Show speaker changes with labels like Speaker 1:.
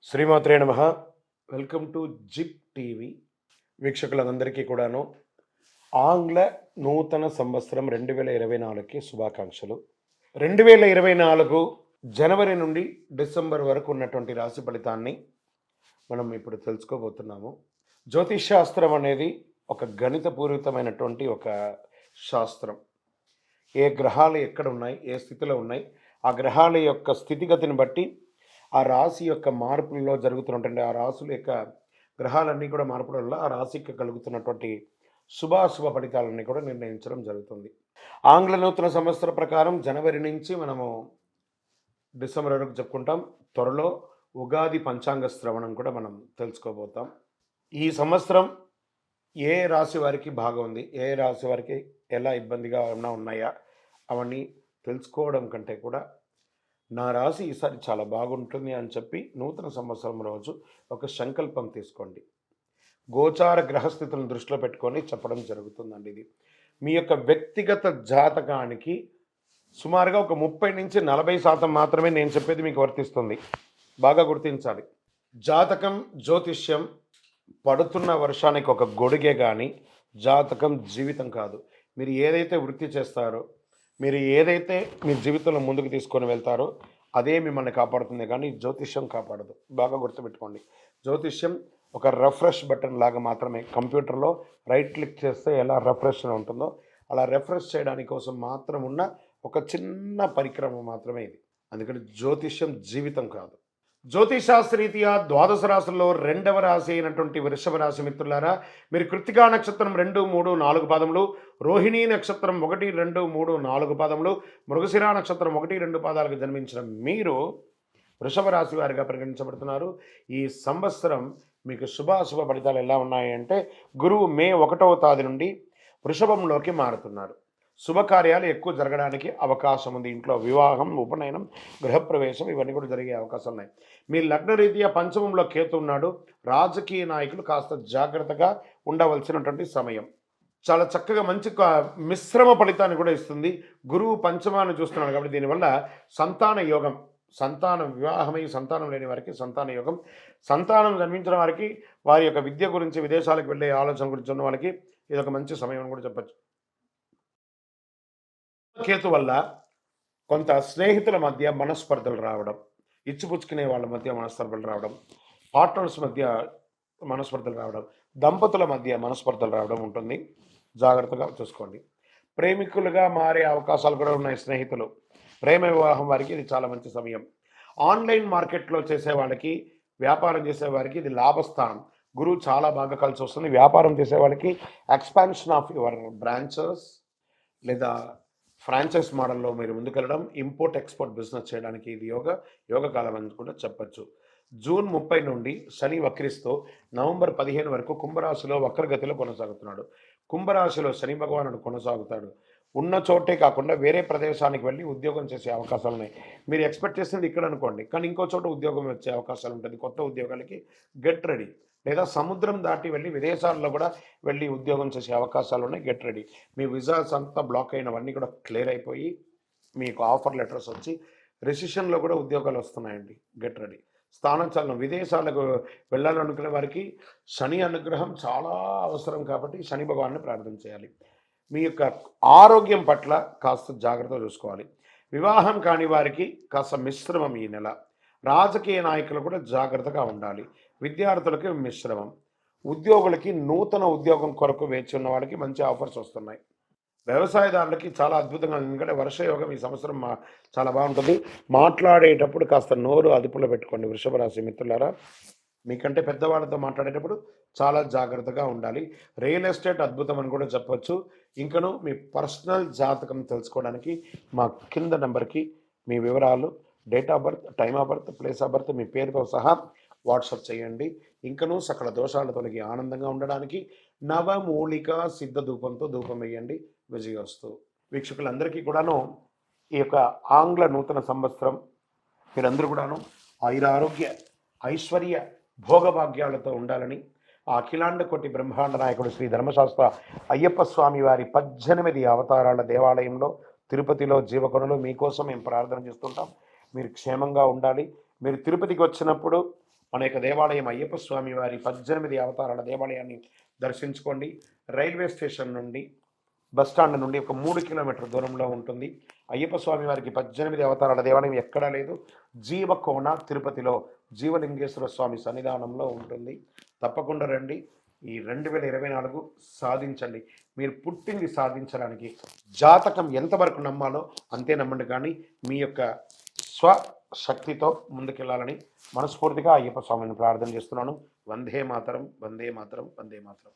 Speaker 1: శ్రీమాత్రే నమః. Welcome to Zip TV. వీక్షకులందరికీ కూడాను ఆంగ్ల నూతన సంవత్సరం 2024కి శుభాకాంక్షలు. 2024 జనవరి నుండి డిసెంబర్ వరకు ఉన్నటువంటి రాశి ఫలితాన్ని మనం ఇప్పుడు తెలుసుకోబోతున్నాము. జ్యోతిష్ శాస్త్రం అనేది ఒక గణితపూరితమైనటువంటి ఒక శాస్త్రం. ఏ గ్రహాలు ఎక్కడ ఉన్నాయి, ఏ స్థితిలో ఉన్నాయి, ఆ గ్రహాల యొక్క స్థితిగతిని బట్టి ఆ రాశి యొక్క మార్పులలో జరుగుతున్నటువంటి ఆ రాశుల యొక్క గ్రహాలన్నీ కూడా మార్పుల వల్ల ఆ రాశికి కలుగుతున్నటువంటి శుభాశుభ ఫలితాలన్నీ కూడా నిర్ణయించడం జరుగుతుంది. ఆంగ్ల నూతన సంవత్సర ప్రకారం జనవరి నుంచి మనము డిసెంబర్ వరకు చెప్పుకుంటాం. త్వరలో ఉగాది పంచాంగ శ్రవణం కూడా మనం తెలుసుకోబోతాం. ఈ సంవత్సరం ఏ రాశి వారికి బాగుంది, ఏ రాశి వారికి ఎలా ఇబ్బందిగా ఉన్నాయా అవన్నీ తెలుసుకోవడం కంటే కూడా నా రాశి ఈసారి చాలా బాగుంటుంది అని చెప్పి నూతన సంవత్సరం రోజు ఒక సంకల్పం తీసుకోండి. గోచార గ్రహస్థితులను దృష్టిలో పెట్టుకొని చెప్పడం జరుగుతుందండి. ఇది మీ యొక్క వ్యక్తిగత జాతకానికి సుమారుగా ఒక 30-40% మాత్రమే నేను చెప్పేది మీకు వర్తిస్తుంది. బాగా గుర్తించాలి. జాతకం, జ్యోతిష్యం పడుతున్న వర్షానికి ఒక గొడుగే కానీ జాతకం జీవితం కాదు. మీరు ఏదైతే వృత్తి చేస్తారో, మీరు ఏదైతే మీ జీవితంలో ముందుకు తీసుకొని వెళ్తారో అదే మిమ్మల్ని కాపాడుతుంది, కానీ జ్యోతిష్యం కాపాడదు. బాగా గుర్తుపెట్టుకోండి. జ్యోతిష్యం ఒక రిఫ్రెష్ బటన్ లాగా మాత్రమే. కంప్యూటర్లో రైట్ క్లిక్ చేస్తే ఎలా రిఫ్రెష్ ఉంటుందో అలా రిఫ్రెష్ చేయడానికి కోసం మాత్రం ఉన్న ఒక చిన్న పరిక్రమ మాత్రమే ఇది. అందుకని జ్యోతిష్యం జీవితం కాదు. జ్యోతిషాస్త్రరీత్యా ద్వాదశ రాశుల్లో రెండవ రాశి అయినటువంటి వృషభ రాశి మిత్రులారా, మీరు కృత్తికా నక్షత్రం 2, 3, 4 పాదములు, రోహిణీ నక్షత్రం 1, 2, 3, 4 పాదములు, మృగశిర నక్షత్రం 1, 2 పాదాలకు జన్మించిన మీరు వృషభ రాశి వారిగా పరిగణించబడుతున్నారు. ఈ సంవత్సరం మీకు శుభాశుభ ఫలితాలు ఎలా ఉన్నాయంటే, గురువు మే 1వ తేదీ నుండి వృషభంలోకి మారుతున్నారు. శుభకార్యాలు ఎక్కువ జరగడానికి అవకాశం ఉంది. ఇంట్లో వివాహం, ఉపనయనం, గృహప్రవేశం ఇవన్నీ కూడా జరిగే అవకాశాలు ఉన్నాయి. మీ లగ్న రీత్యా పంచమంలో కేతు ఉన్నాడు. రాజకీయ నాయకులు కాస్త జాగ్రత్తగా ఉండవలసినటువంటి సమయం. చాలా చక్కగా మంచి మిశ్రమ ఫలితాన్ని కూడా ఇస్తుంది. గురువు పంచమాన్ని చూస్తున్నాడు కాబట్టి దీనివల్ల సంతాన యోగం, సంతానం, వివాహమై సంతానం లేని వారికి సంతాన యోగం, సంతానం జన్మించిన వారికి వారి యొక్క విద్య గురించి, విదేశాలకు వెళ్ళే ఆలోచన గురించి ఉన్న వాళ్ళకి ఇది ఒక మంచి సమయం అని కూడా చెప్పచ్చు. కేతు వల్ల కొంత స్నేహితుల మధ్య మనస్పర్ధలు రావడం, ఇచ్చిపుచ్చుకునే వాళ్ళ మధ్య మనస్పర్ధలు రావడం, పార్ట్నర్స్ మధ్య మనస్పర్ధలు రావడం, దంపతుల మధ్య మనస్పర్ధలు రావడం ఉంటుంది. జాగ్రత్తగా చూసుకోండి. ప్రేమికులుగా మారే అవకాశాలు కూడా ఉన్నాయి. స్నేహితులు, ప్రేమ వివాహం వారికి ఇది చాలా మంచి సమయం. ఆన్లైన్ మార్కెట్లో చేసే వాళ్ళకి, వ్యాపారం చేసే వారికి ఇది లాభస్థానం. గురువు చాలా బాగా కలిసి వస్తుంది. వ్యాపారం చేసే వాళ్ళకి ఎక్స్పాన్షన్ ఆఫ్ యువర్ బ్రాంచెస్ లేదా ఫ్రాంచైజ్ మోడల్లో మీరు ముందుకెళ్ళడం, ఇంపోర్ట్ ఎక్స్పోర్ట్ బిజినెస్ చేయడానికి ఇది యోగ కాలం అని కూడా చెప్పచ్చు. జూన్ 30 నుండి శని వక్రిస్తూ నవంబర్ 15 వరకు కుంభరాశిలో వక్రగతిలో కొనసాగుతున్నాడు. కుంభరాశిలో శని భగవానుడు కొనసాగుతాడు. ఉన్న చోటే కాకుండా వేరే ప్రదేశానికి వెళ్ళి ఉద్యోగం చేసే అవకాశాలు ఉన్నాయి. మీరు ఎక్స్పెక్ట్ చేసింది ఇక్కడ అనుకోండి, కానీ ఇంకో చోట ఉద్యోగం వచ్చే అవకాశాలు ఉంటుంది. కొత్త ఉద్యోగాలకి గెట్ రెడీ. లేదా సముద్రం దాటి వెళ్ళి విదేశాల్లో కూడా వెళ్ళి ఉద్యోగం చేసే అవకాశాలు ఉన్నాయి. Get ready. మీ విజాస్ అంతా బ్లాక్ అయినవన్నీ కూడా క్లియర్ అయిపోయి మీకు ఆఫర్ లెటర్స్ వచ్చి రెసిషన్లో కూడా ఉద్యోగాలు వస్తున్నాయండి. Get ready. స్థానచలనం, విదేశాలకు వెళ్ళాలనుకునే వారికి శని అనుగ్రహం చాలా అవసరం కాబట్టి శని భగవాన్ని ప్రార్థన చేయాలి. మీ యొక్క ఆరోగ్యం పట్ల కాస్త జాగ్రత్త చూసుకోవాలి. వివాహం కాని వారికి కాస్త మిశ్రమం ఈ నెల. రాజకీయ నాయకులు కూడా జాగ్రత్తగా ఉండాలి. విద్యార్థులకి మిశ్రమం. ఉద్యోగులకి నూతన ఉద్యోగం కొరకు వేచి ఉన్న వాళ్ళకి మంచి ఆఫర్స్ వస్తున్నాయి. వ్యవసాయదారులకి చాలా అద్భుతంగా, ఎందుకంటే వర్షయోగం ఈ సంవత్సరం చాలా బాగుంటుంది. మాట్లాడేటప్పుడు కాస్త నోరు అదుపులో పెట్టుకోండి వృషభ రాశి మిత్రులారా. మీకంటే పెద్దవాళ్ళతో మాట్లాడేటప్పుడు చాలా జాగ్రత్తగా ఉండాలి. రియల్ ఎస్టేట్ అద్భుతం అని కూడా చెప్పవచ్చు. ఇంకను మీ పర్సనల్ జాతకం తెలుసుకోవడానికి మా కింద నెంబర్కి మీ వివరాలు, date of birth, time of birth, place of birth, మీ పేరుతో సహా వాట్సాప్ చేయండి. ఇంకనూ సకల దోషాల తొలగి ఆనందంగా ఉండడానికి నవమూలిక సిద్ధ ధూపంతో ధూపం వేయండి. విజయోస్తు. వీక్షకులందరికీ కూడాను ఈ యొక్క ఆంగ్ల నూతన సంవత్సరం మీరందరూ కూడాను ఆయురారోగ్య, ఐశ్వర్య, భోగభాగ్యాలతో ఉండాలని ఆ అఖిలాండ కోటి బ్రహ్మాండ నాయకుడు శ్రీ ధర్మశాస్త్ర అయ్యప్ప స్వామి వారి 18 అవతారాల దేవాలయంలో తిరుపతిలో జీవకొనలో మీకోసం మేము ప్రార్థన చేస్తుంటాం. మీరు క్షేమంగా ఉండాలి. మీరు తిరుపతికి వచ్చినప్పుడు మన యొక్క దేవాలయం అయ్యప్ప స్వామి వారి 18 అవతారాల దేవాలయాన్ని దర్శించుకోండి. రైల్వే స్టేషన్ నుండి బస్టాండ్ నుండి ఒక 3 కిలోమీటర్ దూరంలో ఉంటుంది. అయ్యప్ప స్వామి వారికి 18 అవతారాల దేవాలయం ఎక్కడా లేదు. జీవకోన తిరుపతిలో జీవలింగేశ్వర స్వామి సన్నిధానంలో ఉంటుంది. తప్పకుండా రండి. ఈ 2024 సాధించండి. మీరు పుట్టింది సాధించడానికి. జాతకం ఎంతవరకు నమ్మాలో అంతే నమ్మండి, కానీ మీ యొక్క స్వశక్తితో ముందుకెళ్ళాలని మనస్ఫూర్తిగా అయ్యప్ప స్వామిని ప్రార్థన చేస్తున్నాను. వందే మాతరం, వందే మాతరం, వందే మాతరం.